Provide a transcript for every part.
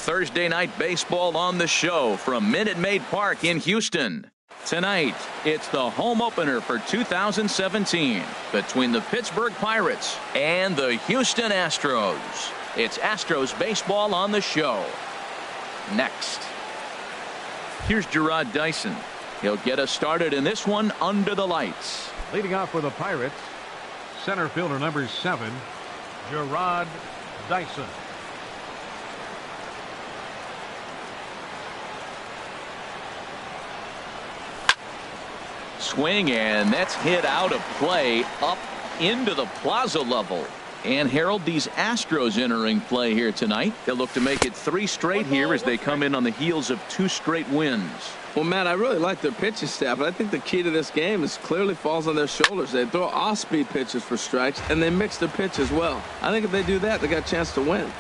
Thursday night baseball on the show from Minute Maid Park in Houston. Tonight, it's the home opener for 2017 between the Pittsburgh Pirates and the Houston Astros. It's Astros baseball on the show. Next, here's Gerard Dyson. He'll get us started in this one under the lights. Leading off for the Pirates, center fielder number 7, Gerard Dyson. Swing, and that's hit out of play up into the plaza level. And Harold, these Astros entering play here tonight. They'll look to make it 3 straight here as they come in on the heels of 2 straight wins. Well, Matt, I really like their pitching staff, but I think the key to this game is clearly falls on their shoulders. They throw off-speed pitches for strikes, and they mix their pitch as well. I think if they do that, they got a chance to win.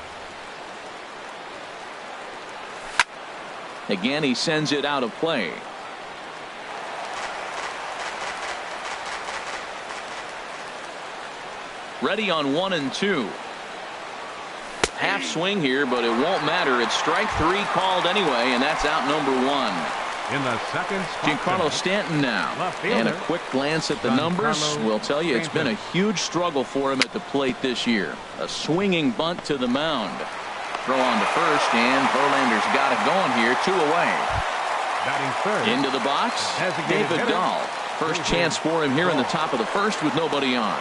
Again, he sends it out of play. Ready on 1 and 2. Half swing here, but it won't matter. It's strike 3 called anyway, and that's out number 1. In the second spot, Giancarlo Stanton now. And a quick glance at the numbers will tell you it's been a huge struggle for him at the plate this year. A swinging bunt to the mound. Throw on to first, and Verlander's got it going here. 2 away. Batting third. Into the box, David Dahl. First chance for him here in the top of the first with nobody on.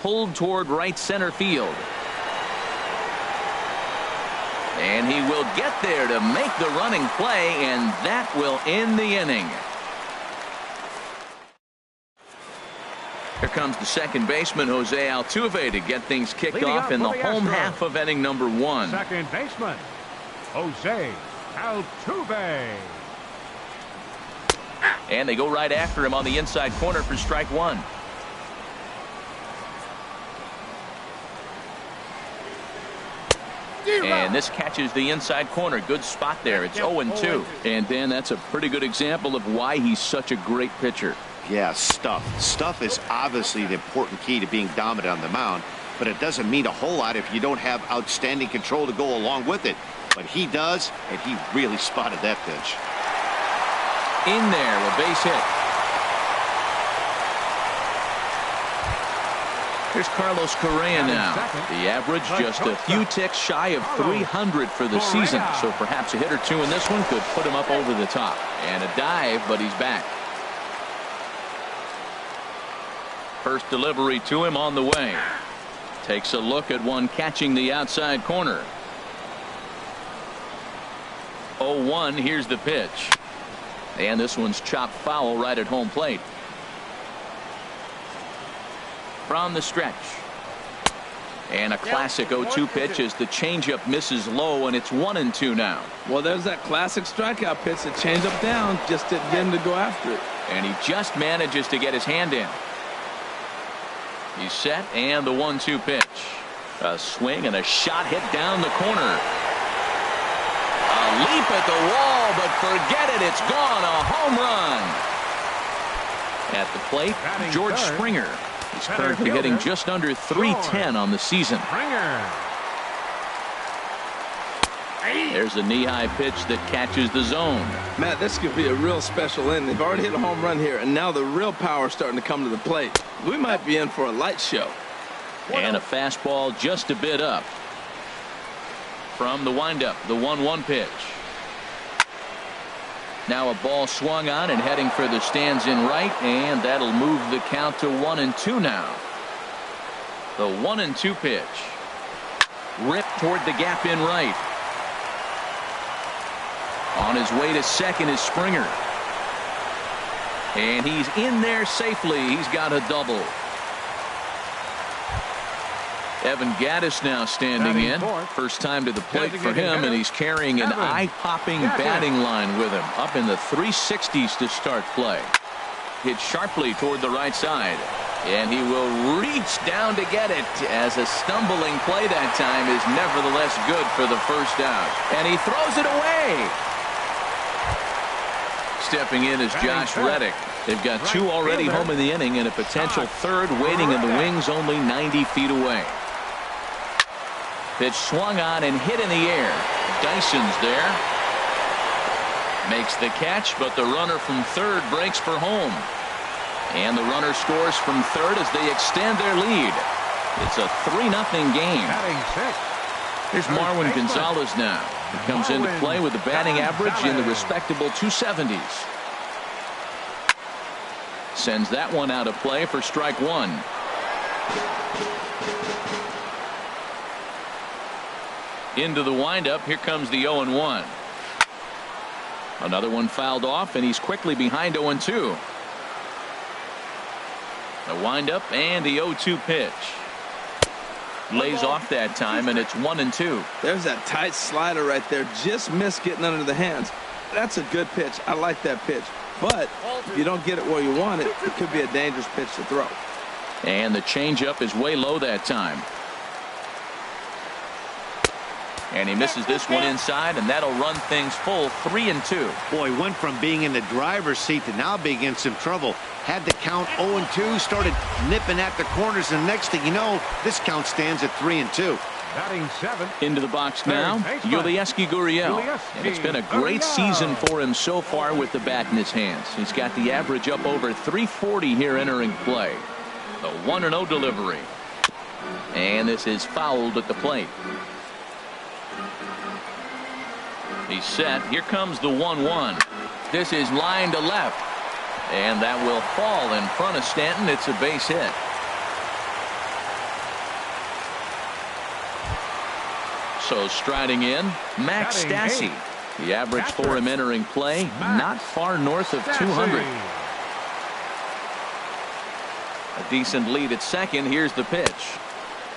Pulled toward right center field. And he will get there to make the running play, and that will end the inning. Here comes the second baseman, Jose Altuve, to get things kicked off in the home half of inning number 1. Second baseman, Jose Altuve. And they go right after him on the inside corner for strike 1. And this catches the inside corner. Good spot there. It's 0-2. And Dan, that's a pretty good example of why he's such a great pitcher. Yeah, stuff. Stuff is obviously the important key to being dominant on the mound, but it doesn't mean a whole lot if you don't have outstanding control to go along with it. But he does, and he really spotted that pitch. In there, a base hit. Here's Carlos Correa now. The average just a few ticks shy of 300 for the season. So perhaps a hit or 2 in this one could put him up over the top. And a dive, but he's back. First delivery to him on the way. Takes a look at one catching the outside corner. 0-1. Here's the pitch. And this one's chopped foul right at home plate. From the stretch. And a classic 0-2 pitch as the changeup misses low, and it's 1-2 now. Well, there's that classic strikeout pitch, the changeup down, just didn't get him to go after it. And he just manages to get his hand in. He's set, and the 1-2 pitch. A swing and a shot hit down the corner. A leap at the wall, but forget it, it's gone. A home run. At the plate, George Springer. He's currently hitting just under .310 on the season. There's a knee-high pitch that catches the zone. Matt, this could be a real special inning. They've already hit a home run here, and now the real power is starting to come to the plate. We might be in for a light show. And a fastball just a bit up. From the windup, the 1-1 pitch. Now a ball swung on and heading for the stands in right, and that'll move the count to 1-2 now. The 1-2 pitch. Ripped toward the gap in right. On his way to second is Springer. And he's in there safely. He's got a double. Evan Gattis now standing in. First time to the plate for him, and he's carrying an eye-popping batting line with him. Up in the 360s to start play. Hit sharply toward the right side. And he will reach down to get it, as a stumbling play that time is nevertheless good for the first out. And he throws it away. Stepping in is Josh Reddick. They've got two already home in the inning and a potential third waiting in the wings only 90 feet away. Pitch swung on and hit in the air. Dyson's there. Makes the catch, but the runner from third breaks for home. And the runner scores from third as they extend their lead. It's a 3-0 game. Here's Marwin Gonzalez now. He comes into play with a batting average in the respectable 270s. Sends that one out of play for strike one. Into the windup. Here comes the 0-1. Another one fouled off, and he's quickly behind 0-2. The windup and the 0-2 pitch. Lays off that time, and it's 1-2. There's that tight slider right there. Just missed getting under the hands. That's a good pitch. I like that pitch. But if you don't get it where you want it, it could be a dangerous pitch to throw. And the changeup is way low that time. And he misses this one inside, and that'll run things full 3-2. Boy, went from being in the driver's seat to now being in some trouble. Had the count 0-2, started nipping at the corners, and next thing you know, this count stands at 3-2. Batting seventh. Into the box now, Yulieski Gurriel. And it's been a great season for him so far with the bat in his hands. He's got the average up over 340 here entering play. The 1-0 delivery. And this is fouled at the plate. He's set. Here comes the 1-1. This is line to left. And that will fall in front of Stanton. It's a base hit. So striding in, Max Stassi. The average for him entering play, not far north of 200. A decent lead at second. Here's the pitch.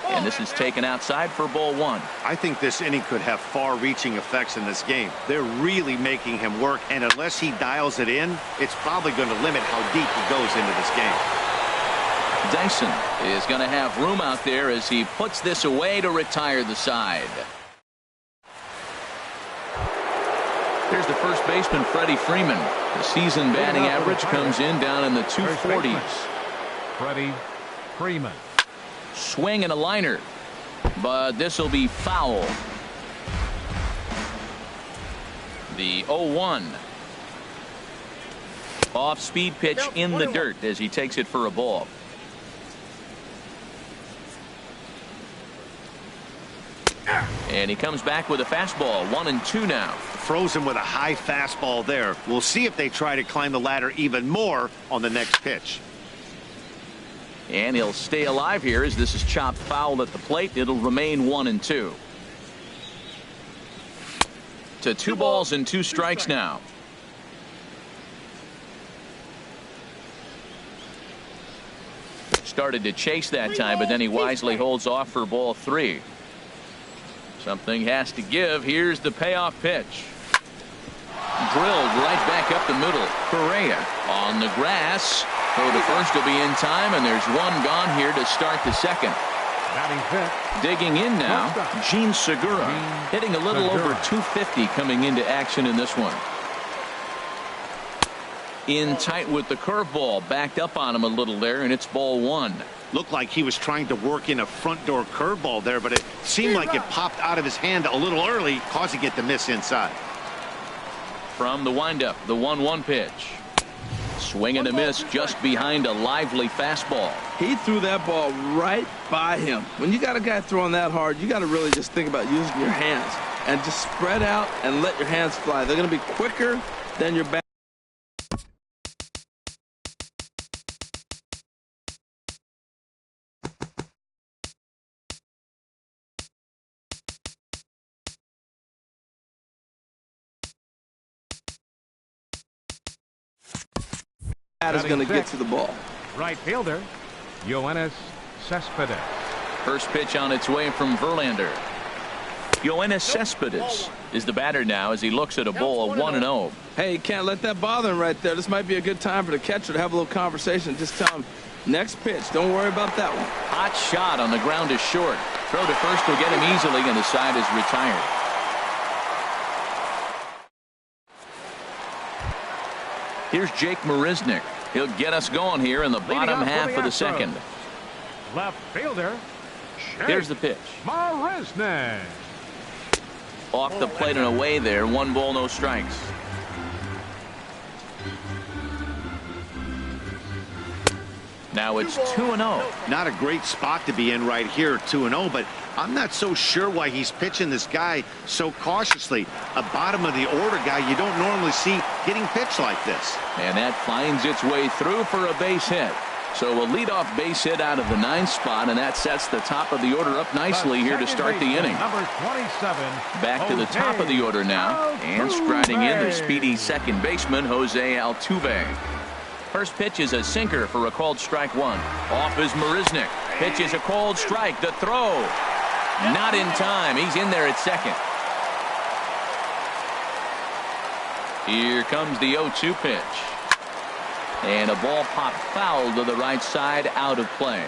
And this is taken outside for ball one. I think this inning could have far-reaching effects in this game. They're really making him work, and unless he dials it in, it's probably going to limit how deep he goes into this game. Dyson is going to have room out there as he puts this away to retire the side. Here's the first baseman, Freddie Freeman. The season batting average comes in down in the 240s. Freddie Freeman. Swing and a liner, but this will be foul. The 0-1. Off speed pitch in the dirt as he takes it for a ball. And he comes back with a fastball. 1-2 now. Frozen with a high fastball there. We'll see if they try to climb the ladder even more on the next pitch. And he'll stay alive here as this is chopped foul at the plate. It'll remain 1-2. To 2 balls and 2 strikes now. Started to chase that time, but then he wisely holds off for ball 3. Something has to give. Here's the payoff pitch. Drilled right back up the middle. Correa on the grass. Throw to first will be in time, and there's one gone here to start the second. Digging in now, Gene Segura, hitting a little over 250 coming into action in this one. In tight with the curveball, backed up on him a little there, and it's ball 1. Looked like he was trying to work in a front door curveball there, but it seemed like it popped out of his hand a little early, causing it to miss inside. From the windup, the 1-1 pitch. Swing and a miss just behind a lively fastball. He threw that ball right by him. When you got a guy throwing that hard, you got to really just think about using your hands and just spread out and let your hands fly. They're going to be quicker than your back. Is going to get to the ball. Right fielder, Yoenis Cespedes. First pitch on its way from Verlander. Yoenis Cespedes is the batter now as he looks at a ball of 1-0. Hey, you can't let that bother him right there. This might be a good time for the catcher to have a little conversation. Just tell him, next pitch, don't worry about that one. Hot shot on the ground is short. Throw to first will get him easily, and the side is retired. Here's Jake Marisnick. He'll get us going here in the bottom half of the second. Left fielder. Here's the pitch. Marisnik. Off the plate and away there. 1 ball, no strikes. Now it's 2-0. Not a great spot to be in right here, 2-0, but I'm not so sure why he's pitching this guy so cautiously. A bottom of the order guy you don't normally see getting pitched like this. And that finds its way through for a base hit. So a leadoff base hit out of the 9th spot, and that sets the top of the order up nicely here to start the inning. Number 27. Back to the top of the order now, and striding in the speedy second baseman, Jose Altuve. First pitch is a sinker for a called strike 1. Off is Marisnik. Pitch is a called strike. The throw. Not in time. He's in there at second. Here comes the 0-2 pitch. And a ball popped foul to the right side, out of play.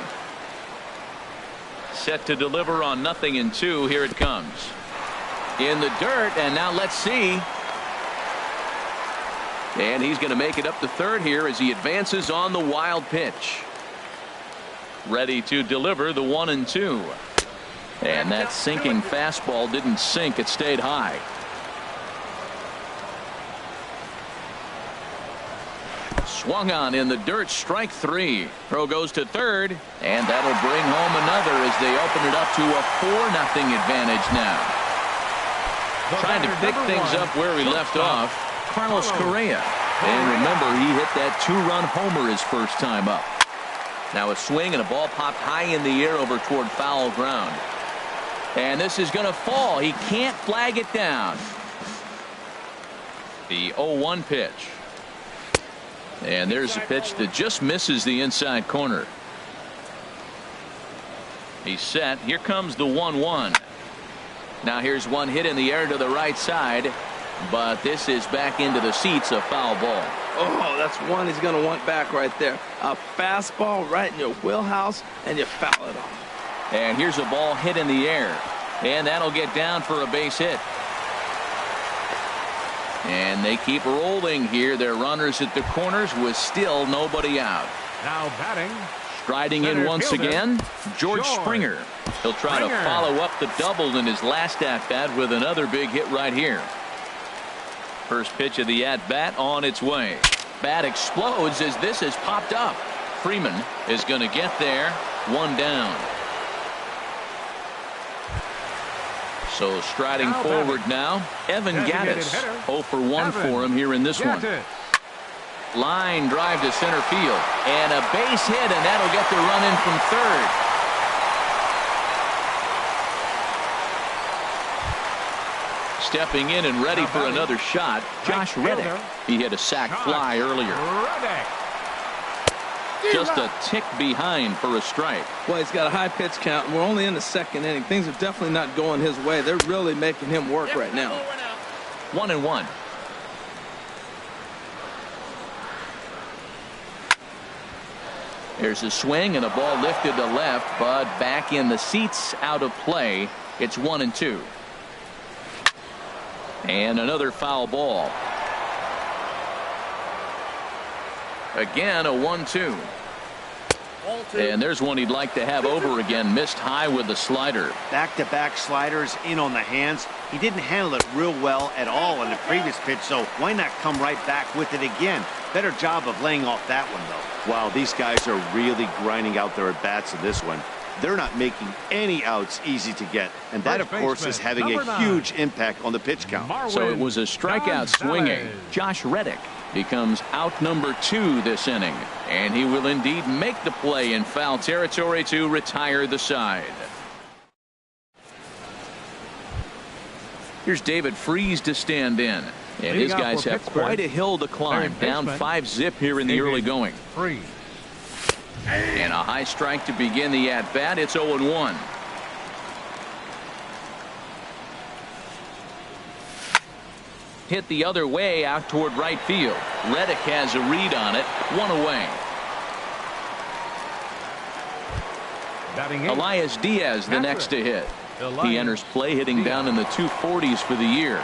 Set to deliver on 0-2. Here it comes. In the dirt, and now let's see. And he's going to make it up to third here as he advances on the wild pitch. Ready to deliver the 1-2. And that sinking fastball didn't sink. It stayed high. Swung on in the dirt, strike 3. Throw goes to third, and that'll bring home another as they open it up to a 4-0 advantage now. Trying to pick things up where he left off, Carlos Correa. And remember, he hit that 2-run homer his first time up. Now a swing and a ball popped high in the air over toward foul ground. And this is going to fall. He can't flag it down. The 0-1 pitch. And there's a pitch that just misses the inside corner. He's set. Here comes the 1-1. Now here's one hit in the air to the right side, but this is back into the seats, a foul ball. Oh, that's one he's going to want back right there. A fastball right in your wheelhouse, and you foul it off. And here's a ball hit in the air, and that'll get down for a base hit. And they keep rolling here. Their runners at the corners with still nobody out. Now batting. Striding in once again, George Springer. He'll try to follow up the double in his last at-bat with another big hit right here. First pitch of the at-bat on its way. Bat explodes as this has popped up. Freeman is going to get there. 1 down. So striding forward now, Evan Gattis. 0 for 1 for him here in this one. Line drive to center field, and a base hit, and that'll get the run in from third. Stepping in and ready for another shot, Josh Reddick. He hit a sac fly earlier. Just a tick behind for a strike. Well, he's got a high pitch count, and we're only in the second inning. Things are definitely not going his way. They're really making him work right now. 1-1. There's a swing and a ball lifted to left, but back in the seats, out of play. It's 1-2. And another foul ball. Again, a 1-2. And there's one he'd like to have over again. Missed high with the slider. Back-to-back sliders in on the hands. He didn't handle it real well at all on the previous pitch, so why not come right back with it again? Better job of laying off that one, though. Wow, these guys are really grinding out their at-bats in this one. They're not making any outs easy to get, and that, of course, is having a huge impact on the pitch count. So it was a strikeout swinging. Josh Reddick becomes out number 2 this inning, and he will indeed make the play in foul territory to retire the side. Here's David Freese to stand in, and his guys have quite a hill to climb. Down 5-zip here in the early going. And a high strike to begin the at-bat. It's 0-1. Hit the other way out toward right field. Reddick has a read on it. 1 away. Elias Diaz the next to hit. He enters play hitting down in the 240s for the year.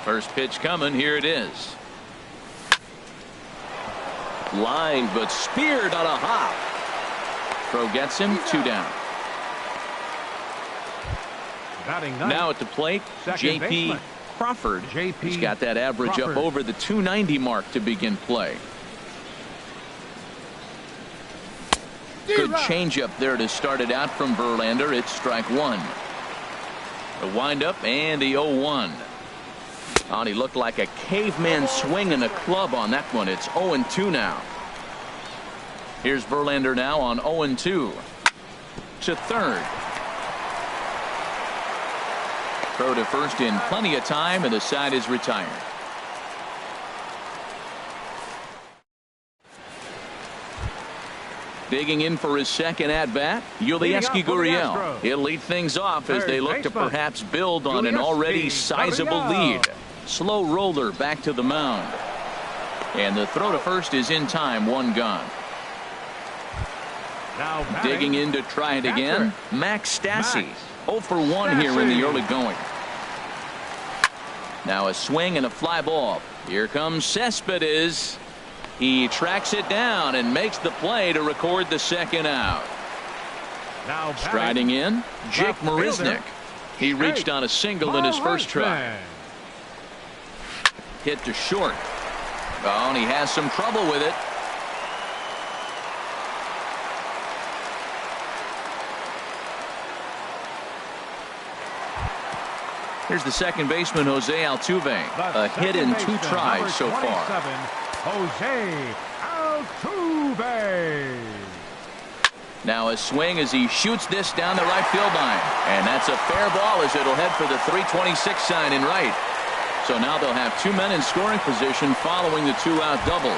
First pitch coming. Here it is. Lined but speared on a hop. Throw gets him 2 down. Batting ninth, Now at the plate, second J.P. baseman. Crawford. J.P. He's got that average Crawford. up over the 290 mark to begin play. Good changeup there to start it out from Verlander. It's strike 1. The windup and the 0-1. Oh, he looked like a caveman swinging a club on that one. It's 0-2 now. Here's Verlander now on 0-2 to third. Throw to first in plenty of time, and the side is retired. Digging in for his second at-bat, Yulieski Gurriel. He'll lead things off as they look to perhaps build on an already sizable lead. Slow roller back to the mound. And the throw to first is in time, 1 gone. Now Digging in to try it again, Max Stassi. 0 for 1 here in the early going. Now a swing and a fly ball. Here comes Cespedes. He tracks it down and makes the play to record the second out. Now Striding in, Jake Marisnick. He reached on a single in his first try. Hit to short. Oh, and he has some trouble with it. Here's the second baseman, Jose Altuve. A hit in 2 tries so far. Jose Altuve. Now a swing as he shoots this down the right field line. And that's a fair ball as it'll head for the 326 sign in right. So now they'll have 2 men in scoring position following the 2-out double.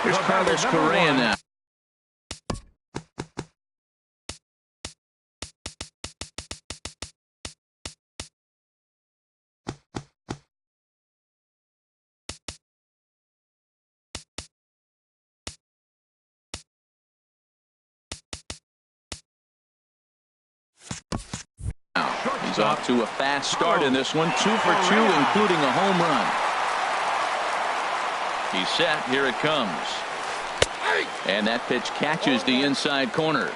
Here's Carlos Correa now. He's off to a fast start in this one. 2 for 2, including a home run. He's set. Here it comes. And that pitch catches the inside corner.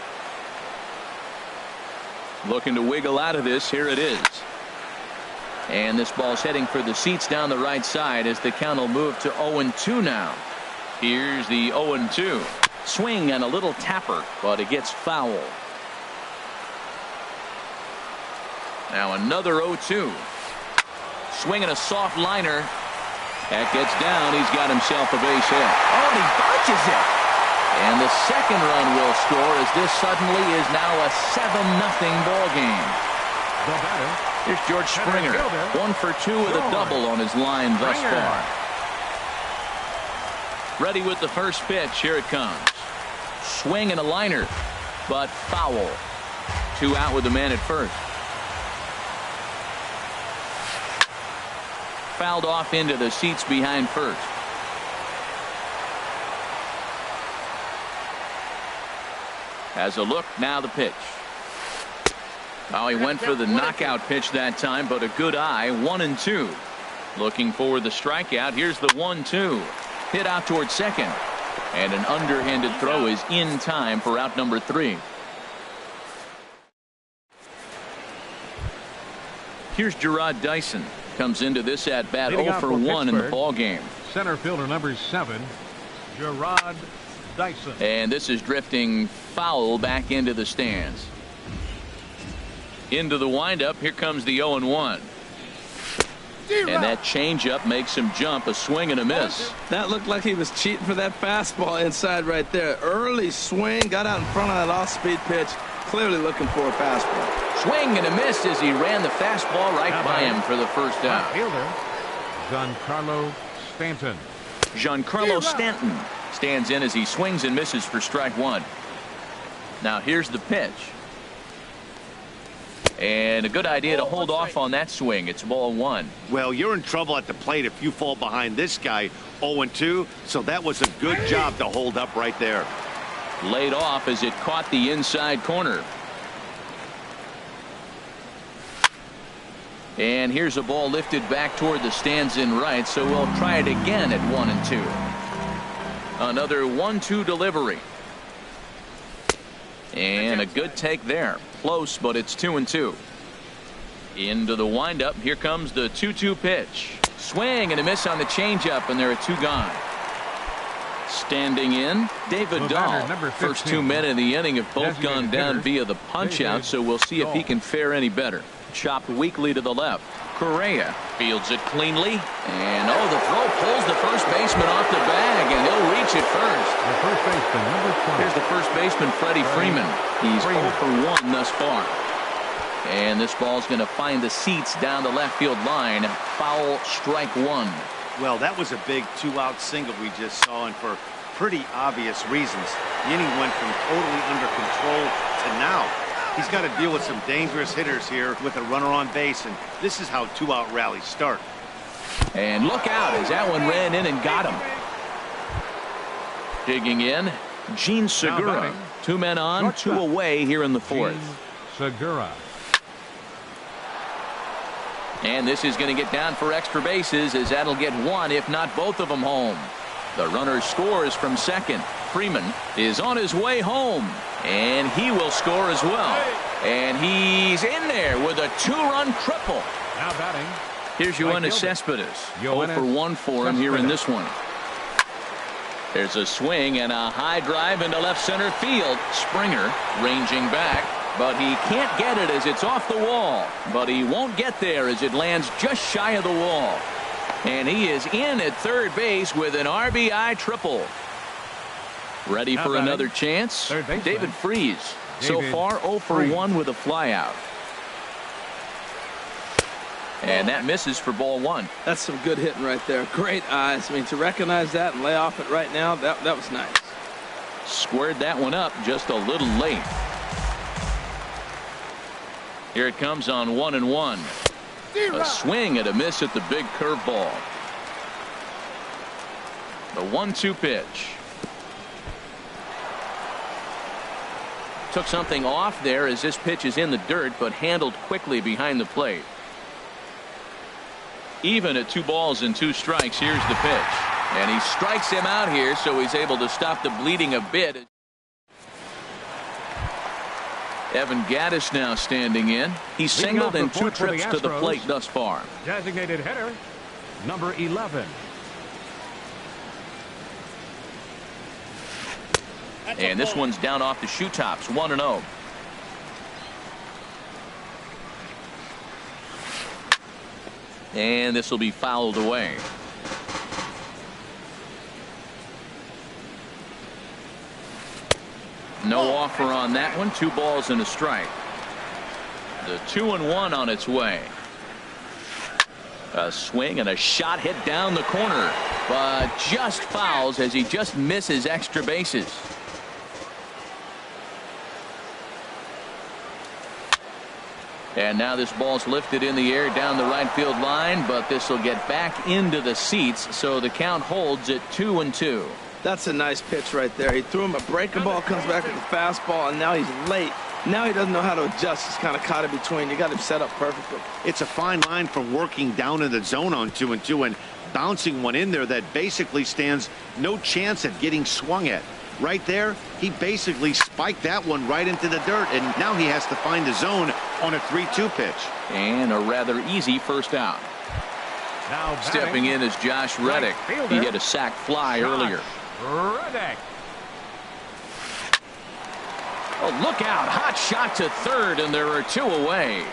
Looking to wiggle out of this. Here it is. And this ball's heading for the seats down the right side as the count will move to 0-2 now. Here's the 0-2. Swing and a little tapper, but it gets foul. Now another 0-2. Swinging a soft liner. That gets down. He's got himself a base hit. Oh, and he bunches it. And the second run will score as this suddenly is now a 7-0 ball game. The batter. Here's George Springer. 1 for 2 with a double on his line thus far. Ready with the first pitch. Here it comes. Swing and a liner, but foul. 2 out with the man at first. Fouled off into the seats behind first. Has a look. Now the pitch. Oh, he went for the knockout pitch that time, but a good eye. 1-2. Looking for the strikeout. Here's the 1-2. Hit out towards second. And an underhanded throw is in time for out number 3. Here's Gerard Dyson. Comes into this at bat 0 for 1 in the ball game. Center fielder number 7, Gerard Dyson. And this is drifting foul back into the stands. Into the windup. Here comes the 0-1. And that changeup makes him jump. A swing and a miss. That looked like he was cheating for that fastball inside right there. Early swing, got out in front of that off-speed pitch. Clearly looking for a fastball. Swing and a miss as he ran the fastball right by him for the first out. Fielder Giancarlo Stanton. Giancarlo Stanton stands in as he swings and misses for strike 1. Now here's the pitch. And a good idea to hold off on that swing. It's ball 1. Well, you're in trouble at the plate if you fall behind this guy 0-2. So that was a good job to hold up right there. Laid off as it caught the inside corner. And here's a ball lifted back toward the stands in right, so we'll try it again at 1-2. Another 1-2 delivery. And a good take there. Close, but it's 2-2. Into the windup. Here comes the 2-2 pitch. Swing and a miss on the changeup, and there are 2 gone. Standing in, David Dahl. First 2 men in the inning have both gone down via the punch-out, so we'll see if he can fare any better. Chopped weakly to the left. Correa fields it cleanly, and the throw pulls the first baseman off the bag, and he'll reach it first. The first baseman, number 20. Here's the first baseman, Freddie Freeman. He's 0 for 1 thus far. And this ball's going to find the seats down the left field line. Foul, strike 1. Well, that was a big 2-out single we just saw, and for pretty obvious reasons. The inning went from totally under control to now. He's got to deal with some dangerous hitters here with a runner on base, and this is how 2-out rallies start. And look out as that one ran in and got him. Digging in, Gene Segura. 2 men on, 2 away here in the 4th. Segura. And this is going to get down for extra bases, as that'll get 1, if not both of them, home. The runner scores from second. Freeman is on his way home, and he will score as well. And he's in there with a 2-run triple. Now batting. Here's Yoenis Cespedes. 0 for 1 for him here in this one. There's a swing and a high drive into left center field. Springer ranging back, but he can't get it as it's off the wall. But he won't get there as it lands just shy of the wall. And he is in at third base with an RBI triple. Ready for another chance? David Freese. So far 0 for 1 with a flyout. And that misses for ball 1. That's some good hitting right there. Great eyes. I mean, to recognize that and lay off it right now, that was nice. Squared that one up just a little late. Here it comes on 1-1. A swing and a miss at the big curveball. The 1-2 pitch. Took something off there as this pitch is in the dirt, but handled quickly behind the plate. Even at 2 balls and 2 strikes, here's the pitch. And he strikes him out here, so he's able to stop the bleeding a bit. Evan Gattis now standing in. He's singled in 2 trips to the plate thus far. Designated hitter, number 11. And this one's down off the shoe tops, 1-0. And this will be fouled away. No offer on that one. 2 balls and a strike. The 2-1 on its way. A swing and a shot hit down the corner, but just fouls as he just misses extra bases. And now this ball's lifted in the air down the right field line, but this will get back into the seats, so the count holds at 2-2. That's a nice pitch right there. He threw him a breaking ball, comes back with a fastball, and now he's late. Now he doesn't know how to adjust. He's kind of caught in between. You got him set up perfectly. It's a fine line from working down in the zone on 2-2 and bouncing one in there that basically stands no chance at getting swung at. Right there, he basically spiked that one right into the dirt, and now he has to find the zone on a 3-2 pitch. And a rather easy first out. Now stepping in is Josh Reddick. He hit a sac fly earlier. Reddick. Oh, look out. Hot shot to third, and there are 2 away.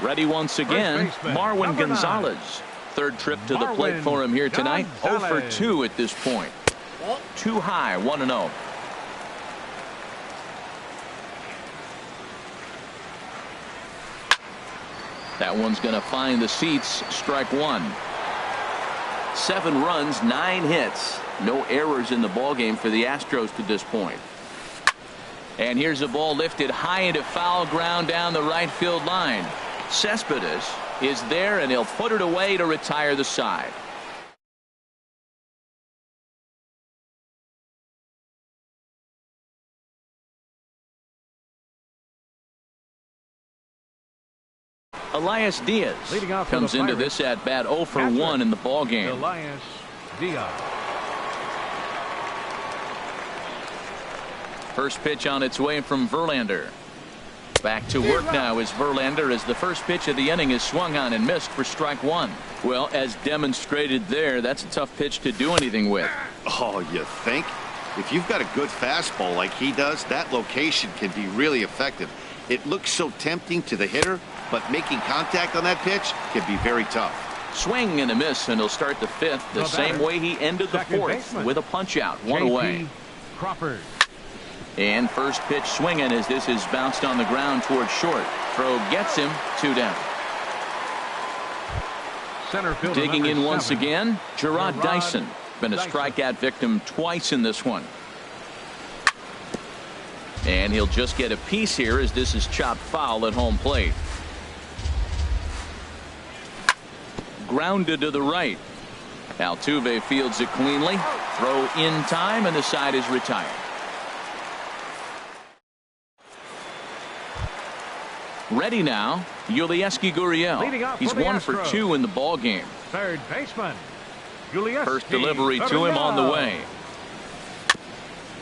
Ready once again, Marwin Gonzalez. 3rd trip to the plate for him here tonight. 0 for 2 at this point. Too high, 1-0. That one's going to find the seats. Strike 1. 7 runs, 9 hits. No errors in the ballgame for the Astros to this point. And here's a ball lifted high into foul ground down the right field line. Cespedes is there, and he'll put it away to retire the side. Elias Diaz comes into this at bat 0 for 1 in the ball game. Elias Diaz. First pitch on its way from Verlander. Back to work now is Verlander as the first pitch of the inning is swung on and missed for strike one. Well, as demonstrated there, that's a tough pitch to do anything with. Oh, you think? If you've got a good fastball like he does, that location can be really effective. It looks so tempting to the hitter, but making contact on that pitch can be very tough. Swing and a miss, and he'll start the fifth the same way he ended the fourth with a punch out, one away. Crawford. And first pitch swinging as this is bounced on the ground towards short. Throw gets him, 2 down. Center fielder Digging in once 7, again, Gerard Dyson. Been a strikeout victim twice in this one. And he'll just get a piece here as this is chopped foul at home plate. Grounded to the right. Altuve fields it cleanly. Throw in time, and the side is retired. Ready now, Yulieski Gurriel. He's 1 for 2 in the ball game. Third baseman. Yulieski First delivery to him on the way.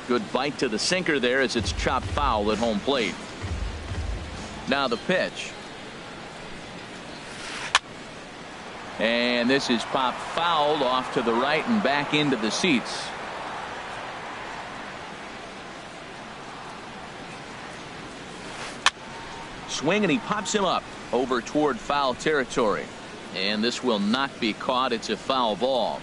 Good bite to the sinker there as it's chopped foul at home plate. Now the pitch. And this is popped foul off to the right and back into the seats. Swing, and he pops him up over toward foul territory. And this will not be caught. It's a foul ball.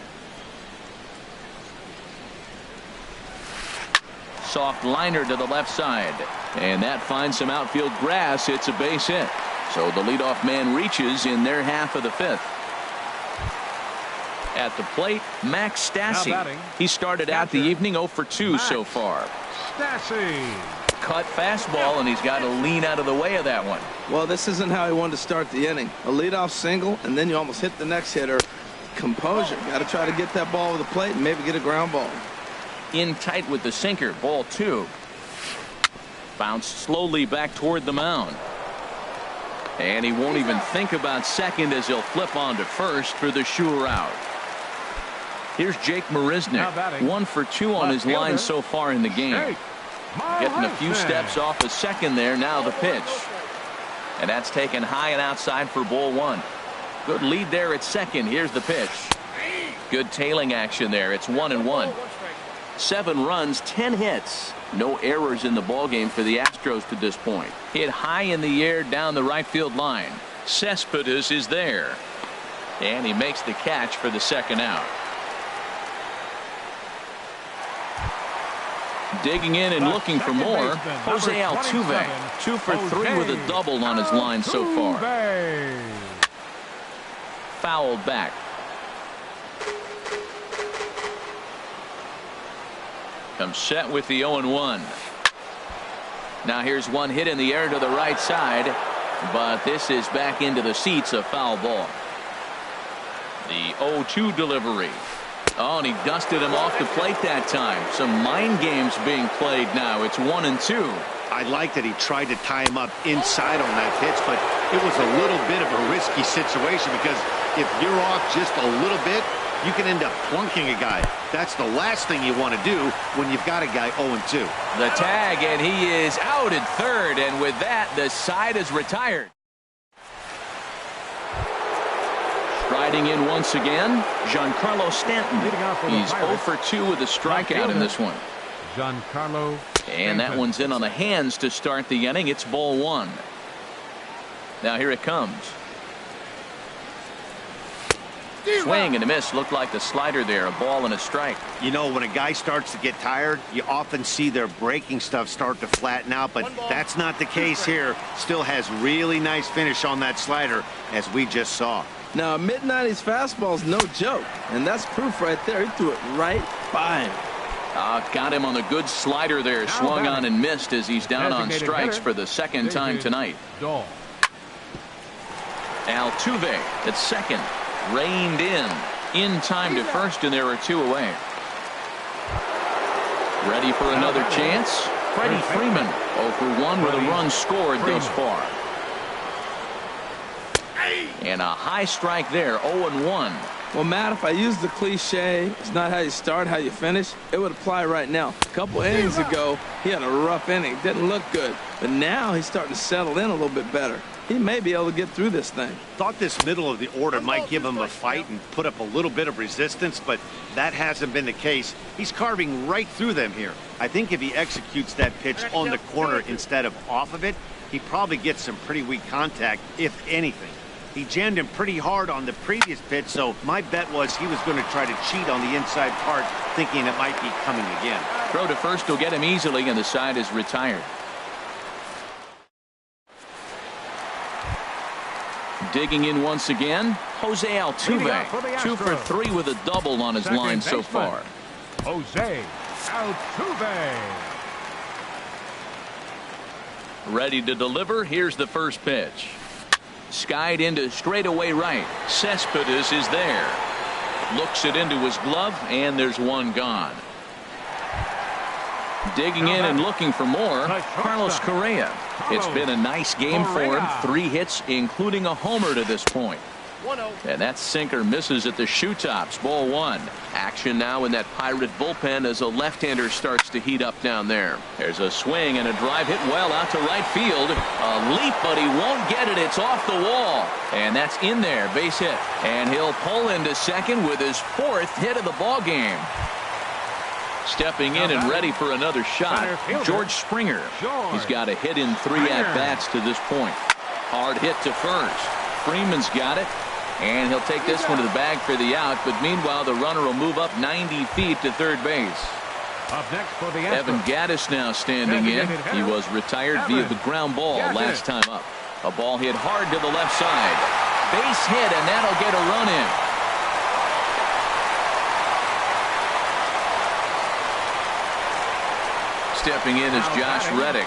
Soft liner to the left side. And that finds some outfield grass. It's a base hit. So the leadoff man reaches in their half of the fifth. At the plate, Max Stassi. He started out the evening 0 for 2 so far. Stassi. Cut fastball, and he's got to lean out of the way of that one. Well, this isn't how he wanted to start the inning. A leadoff single, and then you almost hit the next hitter. Composure. Got to try to get that ball over the plate and maybe get a ground ball. In tight with the sinker. Ball 2. Bounced slowly back toward the mound. And he won't even think about second as he'll flip on to first for the sure out. Here's Jake Marisnick. 1 for 2 on his line so far in the game. Getting a few steps off of second there. Now the pitch. And that's taken high and outside for ball 1. Good lead there at second. Here's the pitch. Good tailing action there. It's 1-1. 7 runs, 10 hits. No errors in the ballgame for the Astros to this point. Hit high in the air down the right field line. Cespedes is there. And he makes the catch for the second out. Digging in and looking for more, Jose Altuve. 2 for 3 with a double on his line so far. Fouled back. Comes set with the 0-1. Now here's one hit in the air to the right side, but this is back into the seats, a foul ball. The 0-2 delivery. Oh, and he dusted him off the plate that time. Some mind games being played now. It's 1-2. I like that he tried to tie him up inside on that pitch, but it was a little bit of a risky situation because if you're off just a little bit, you can end up plunking a guy. That's the last thing you want to do when you've got a guy 0-2. The tag, and he is out at third, and with that, the side is retired. Striding in once again, Giancarlo Stanton. He's 0 for 2 with a strikeout in this one. Giancarlo. And that one's in on the hands to start the inning. It's ball 1. Now here it comes. Swing and a miss. Looked like the slider there. A ball and a strike. You know, when a guy starts to get tired, you often see their breaking stuff start to flatten out, but that's not the case here. Still has really nice finish on that slider, as we just saw. Now, a mid-90s fastball is no joke, and that's proof right there. He threw it right by him. Got him on the good slider there. Swung on and missed as he's down on strikes for the second time tonight. Altuve at second. Reined in time to first, and there are 2 away. Ready for another chance? Freddie Freeman 0 for 1 with a run scored thus far. And a high strike there, 0-1. Well, Matt, if I used the cliche, it's not how you start, how you finish, it would apply right now. A couple innings ago, he had a rough inning. Didn't look good. But now he's starting to settle in a little bit better. He may be able to get through this thing. Thought this middle of the order might give him a fight and put up a little bit of resistance, but that hasn't been the case. He's carving right through them here. I think if he executes that pitch on the corner instead of off of it, he probably gets some pretty weak contact, if anything. He jammed him pretty hard on the previous pitch, so my bet was he was going to try to cheat on the inside part, thinking it might be coming again. Throw to first will get him easily, and the side is retired. Digging in once again, Jose Altuve. 2 for 3 with a double on his line so far. Jose Altuve. Ready to deliver. Here's the first pitch. Skied into straightaway right. Cespedes is there. Looks it into his glove, and there's one gone. Digging in and looking for more, Carlos Correa. It's been a nice game for him. 3 hits, including a homer to this point. And that sinker misses at the shoe tops. Ball 1. Action now in that Pirate bullpen as a left-hander starts to heat up down there. There's a swing and a drive hit well out to right field. A leap, but he won't get it. It's off the wall. And that's in there. Base hit. And he'll pull into second with his 4th hit of the ball game. Stepping in and ready for another shot, George Springer. He's got a hit in 3 at-bats to this point. Hard hit to first. Freeman's got it. And he'll take this one to the bag for the out, but meanwhile the runner will move up 90 feet to third base. Up next for the Evan Gattis now standing in. He was retired via the ground ball last time up. A ball hit hard to the left side. Base hit, and that'll get a run in. Stepping in is Josh Reddick.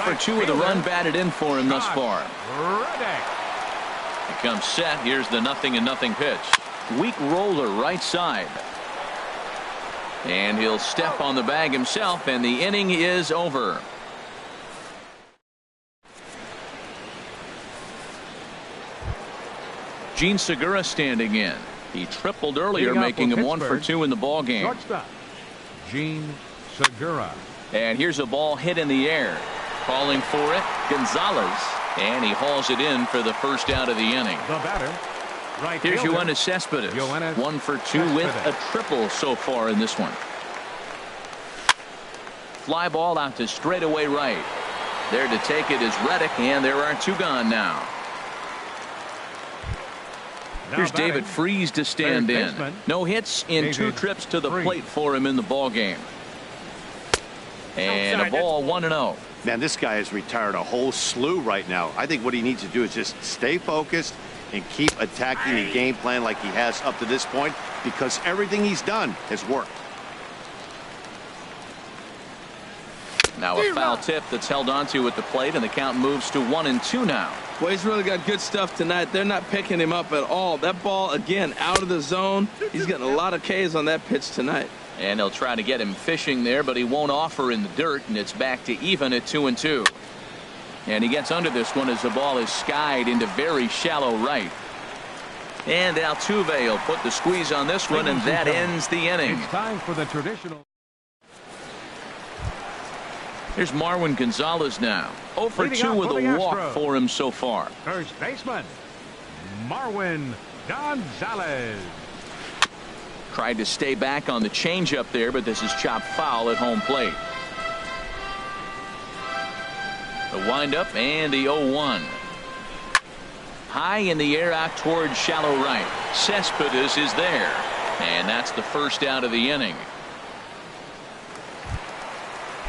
For 2 with a run batted in for him thus far. He comes set. Here's the 0-0 pitch. Weak roller right side. And he'll step on the bag himself, and the inning is over. Gene Segura standing in. He tripled earlier, making him 1 for 2 in the ball game. Shortstop, Gene Segura. And here's a ball hit in the air. Calling for it, Gonzalez, and he hauls it in for the first out of the inning. The batter, right Here's fielder, Yoenis Cespedes, Yoenis 1 for 2 with a triple so far in this one. Fly ball out to straightaway right. There to take it is Reddick, and there are 2 gone now. Here's David Freese to stand in. No hits in 2 trips to the plate for him in the ball game. And a ball 1-0. Man, this guy has retired a whole slew right now. I think what he needs to do is just stay focused and keep attacking the game plan like he has up to this point, because everything he's done has worked. Now a foul tip that's held onto at the plate, and the count moves to 1-2 now. Well, he's really got good stuff tonight. They're not picking him up at all. That ball, again, out of the zone. He's getting a lot of Ks on that pitch tonight. And they'll try to get him fishing there, but he won't offer in the dirt, and it's back to even at 2-2. And he gets under this one as the ball is skied into very shallow right. And Altuve will put the squeeze on this one, and that ends the inning. It's time for the traditional. Here's Marwin Gonzalez now. 0 for 2 with a walk for him so far. First baseman, Marwin Gonzalez. Tried to stay back on the changeup there, but this is chopped foul at home plate. The windup and the 0-1. High in the air out towards shallow right. Cespedes is there. And that's the first out of the inning.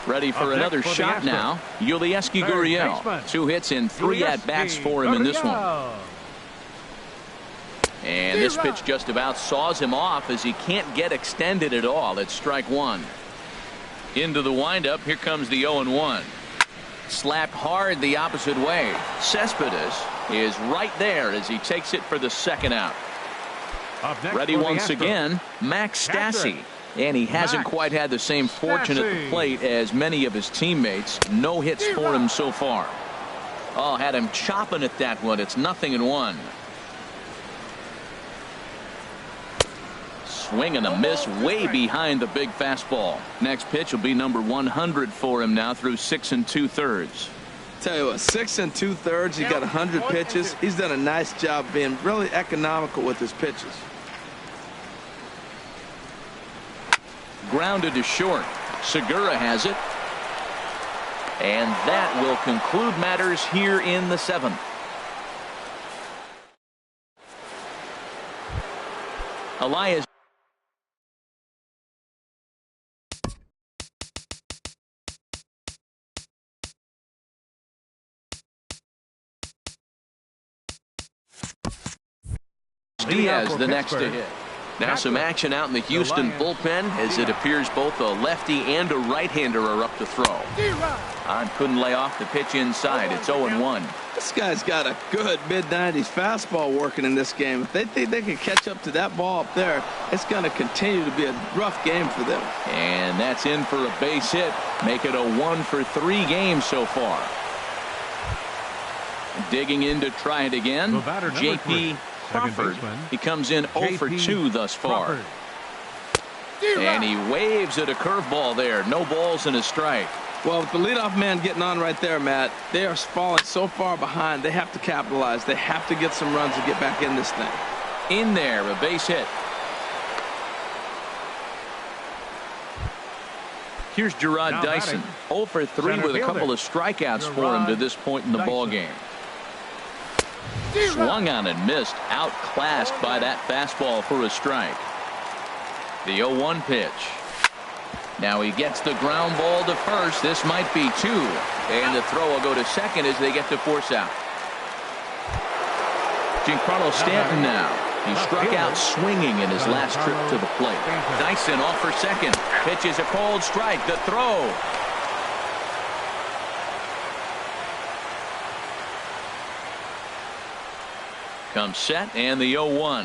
Ready for another shot now. Yulieski Gurriel. 2 hits in 3 at-bats for him in this one. And this pitch just about saws him off as he can't get extended at all. It's strike 1. Into the windup. Here comes the 0-1. Slapped hard the opposite way. Cespedes is right there as he takes it for the second out. Ready once again, Max Stassi. And he hasn't quite had the same fortune at the plate as many of his teammates. No hits for him so far. Oh, had him chopping at that one. It's 0-1. Swing and a miss way behind the big fastball. Next pitch will be number 100 for him now through 6 2/3. Tell you what, 6 2/3. He got 100 pitches. He's done a nice job being really economical with his pitches. Grounded to short. Segura has it. And that will conclude matters here in the 7th. Elias. Diaz the next to hit. Now some action out in the Houston bullpen as it appears both a lefty and a right-hander are up to throw. On couldn't lay off the pitch inside. It's 0-1. This guy's got a good mid-90s fastball working in this game. If they think they can catch up to that ball up there, it's going to continue to be a rough game for them. And that's in for a base hit. Make it a 1 for 3 games so far. Digging in to try it again. J.P. Crawford. He comes in 0 for 2 thus far. And he waves at a curveball there. No balls and a strike. Well, with the leadoff man getting on right there, Matt, they are falling so far behind. They have to capitalize. They have to get some runs to get back in this thing. In there, a base hit. Here's Gerard Dyson. 0 for 3 with a couple of strikeouts for him to this point in the ball game. Swung on and missed. Outclassed by that fastball for a strike. The 0-1 pitch. Now he gets the ground ball to first. This might be 2. And the throw will go to second as they get to force out. Giancarlo Stanton now. He struck out swinging in his last trip to the plate. Dyson off for second. Pitches a cold strike. The throw. Comes set and the 0-1.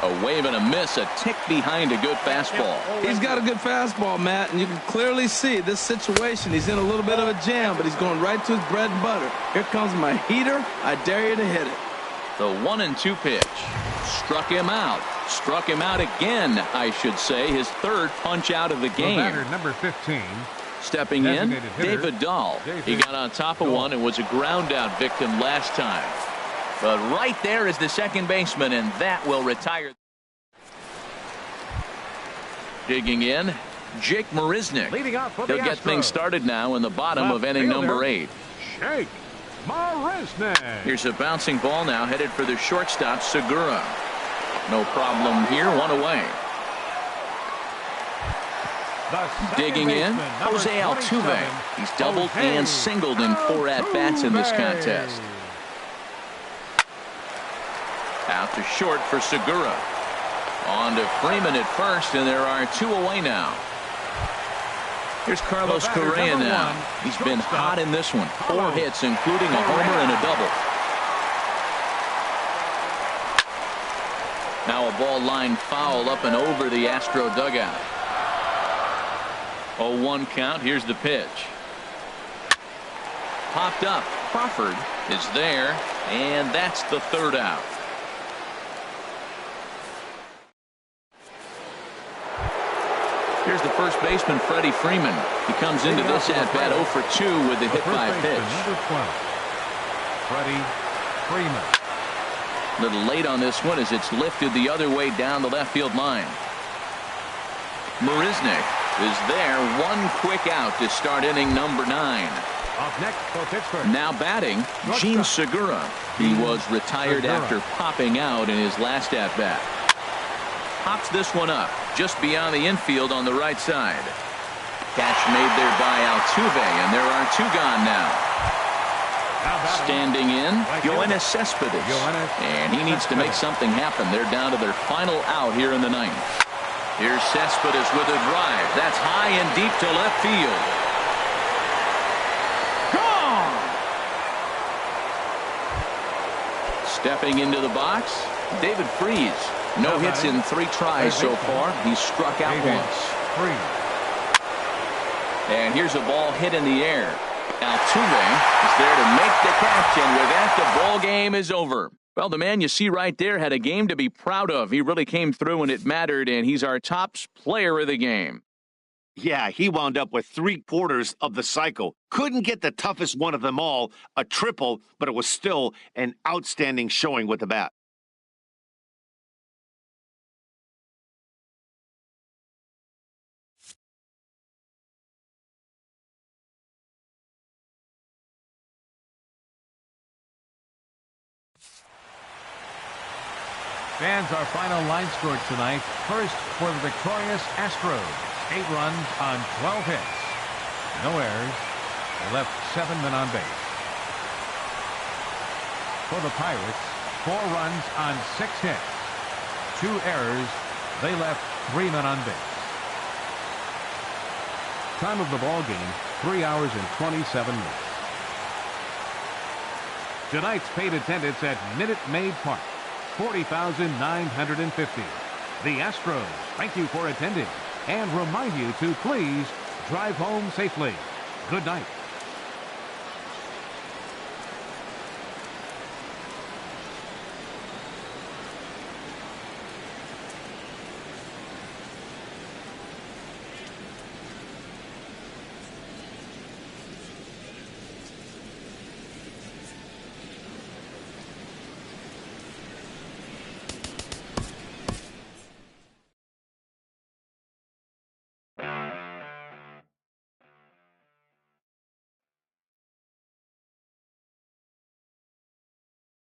A wave and a miss, a tick behind a good fastball. He's got a good fastball, Matt, and you can clearly see this situation. He's in a little bit of a jam, but he's going right to his bread and butter. Here comes my heater. I dare you to hit it. The 1-2 pitch. Struck him out. Struck him out again, I should say. His third punch out of the game. Number 15. Stepping in, David Dahl. He got on top of one and was a ground out victim last time. But right there is the second baseman, and that will retire. Digging in, Jake Marisnick. He'll get things started now in the bottom of inning number 8. Jake Marisnick. Here's a bouncing ball now headed for the shortstop, Segura. No problem here, 1 away. Digging in, Jose Altuve. He's doubled and singled in 4 at-bats in this contest. Out to short for Segura. On to Freeman at first, and there are 2 away now. Here's Carlos Correa now. He's been hot in this one. 4 hits, including a homer and a double. Now a ball line foul up and over the Astro dugout. 0-1 count. Here's the pitch. Popped up. Crawford is there, and that's the 3rd out. Here's the first baseman, Freddie Freeman. He comes into this at-bat 0 for 2 with the hit by pitch. Number 12, Freddie Freeman. A little late on this one as it's lifted the other way down the left field line. Marisnick is there. 1 quick out to start inning number 9. Up next for Pittsburgh. Now batting, Gene Segura. He was retired after popping out in his last at-bat. Pops this one up just beyond the infield on the right side. Catch made there by Altuve, and there are 2 gone now. Standing in, Yoenis Cespedes, and he needs to make something happen. They're down to their final out here in the 9th. Here's Cespedes with a drive. That's high and deep to left field. Gone! Stepping into the box, David Freese. No hits in 3 tries so far. He's struck out once. 3. And here's a ball hit in the air. Altuve is there to make the catch, and with that, the ball game is over. Well, the man you see right there had a game to be proud of. He really came through when it mattered, and he's our top player of the game. Yeah, he wound up with 3/4 of the cycle. Couldn't get the toughest one of them all, a triple, but it was still an outstanding showing with the bat. Fans, our final line score tonight. First for the victorious Astros. 8 runs on 12 hits. No errors. They left 7 men on base. For the Pirates, 4 runs on 6 hits. 2 errors. They left 3 men on base. Time of the ball game, 3 hours and 27 minutes. Tonight's paid attendance at Minute Maid Park, 40,950. The Astros thank you for attending and remind you to please drive home safely. Good night.